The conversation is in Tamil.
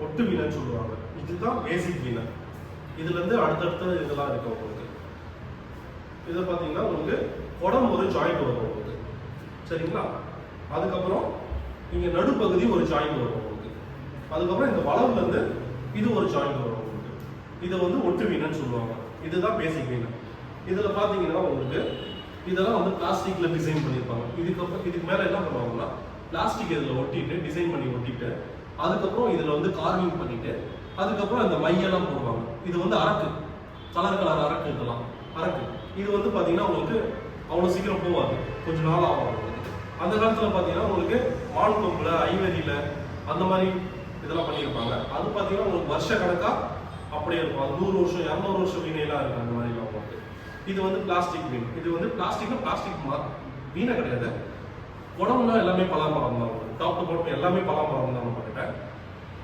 ஒட்டு வீணைன்னு சொல்லுவாங்க. இதுதான் பேசிக் வீணை. இதுல இருந்து அடுத்தடுத்த இதெல்லாம் இருக்கு உங்களுக்கு. இதை பார்த்தீங்கன்னா உங்களுக்கு குடம் ஒரு ஜாயிண்ட் வரும் உங்களுக்கு, சரிங்களா? அதுக்கப்புறம் இங்க நடுப்பகுதி ஒரு ஜாயிண்ட் வரும் உங்களுக்கு. அதுக்கப்புறம் இந்த வளவுல இருந்து இது ஒரு ஜாயிண்ட் வரும் உங்களுக்கு. இதை வந்து ஒட்டு வீணைன்னு சொல்லுவாங்க. இதுதான் பேசிக் வீணை. இதுல பாத்தீங்கன்னா உங்களுக்கு இதெல்லாம் வந்து பிளாஸ்டிக்ல டிசைன் பண்ணியிருப்பாங்க. இதுக்கு மேல என்ன பண்ணுவாங்கன்னா பிளாஸ்டிக் இதில் ஒட்டிட்டு டிசைன் பண்ணி ஒட்டிட்டு அதுக்கப்புறம் இதில் வந்து கார்விங் பண்ணிட்டு அதுக்கப்புறம் இந்த மையெல்லாம் போடுவாங்க. இது வந்து அரக்கு, கலர் அரக்கு, இதெல்லாம் அரக்கு. இது வந்து பார்த்தீங்கன்னா உங்களுக்கு அவ்வளோ சீக்கிரம் போகாது, கொஞ்சம் நாள் ஆகும் உங்களுக்கு. அந்த காலத்தில் பார்த்தீங்கன்னா உங்களுக்கு மான் கொம்பில், ஐவரியில் அந்த மாதிரி இதெல்லாம் பண்ணியிருப்பாங்க. அது பார்த்தீங்கன்னா உங்களுக்கு வருஷ கணக்காக அப்படியே இருக்கும். அது 100 வருஷம் 200 வருஷம் வீணையெல்லாம் இருக்குது அந்த மாதிரிலாம் உங்களுக்கு. இது வந்து பிளாஸ்டிக் வீணை. இது வந்து பிளாஸ்டிக் வீணை கிடையாது. உடம்புனா எல்லாமே பலாமரம் தான், டாப் டு பாட்டம் எல்லாமே பலாமரம் தான் பண்ணிட்டேன்.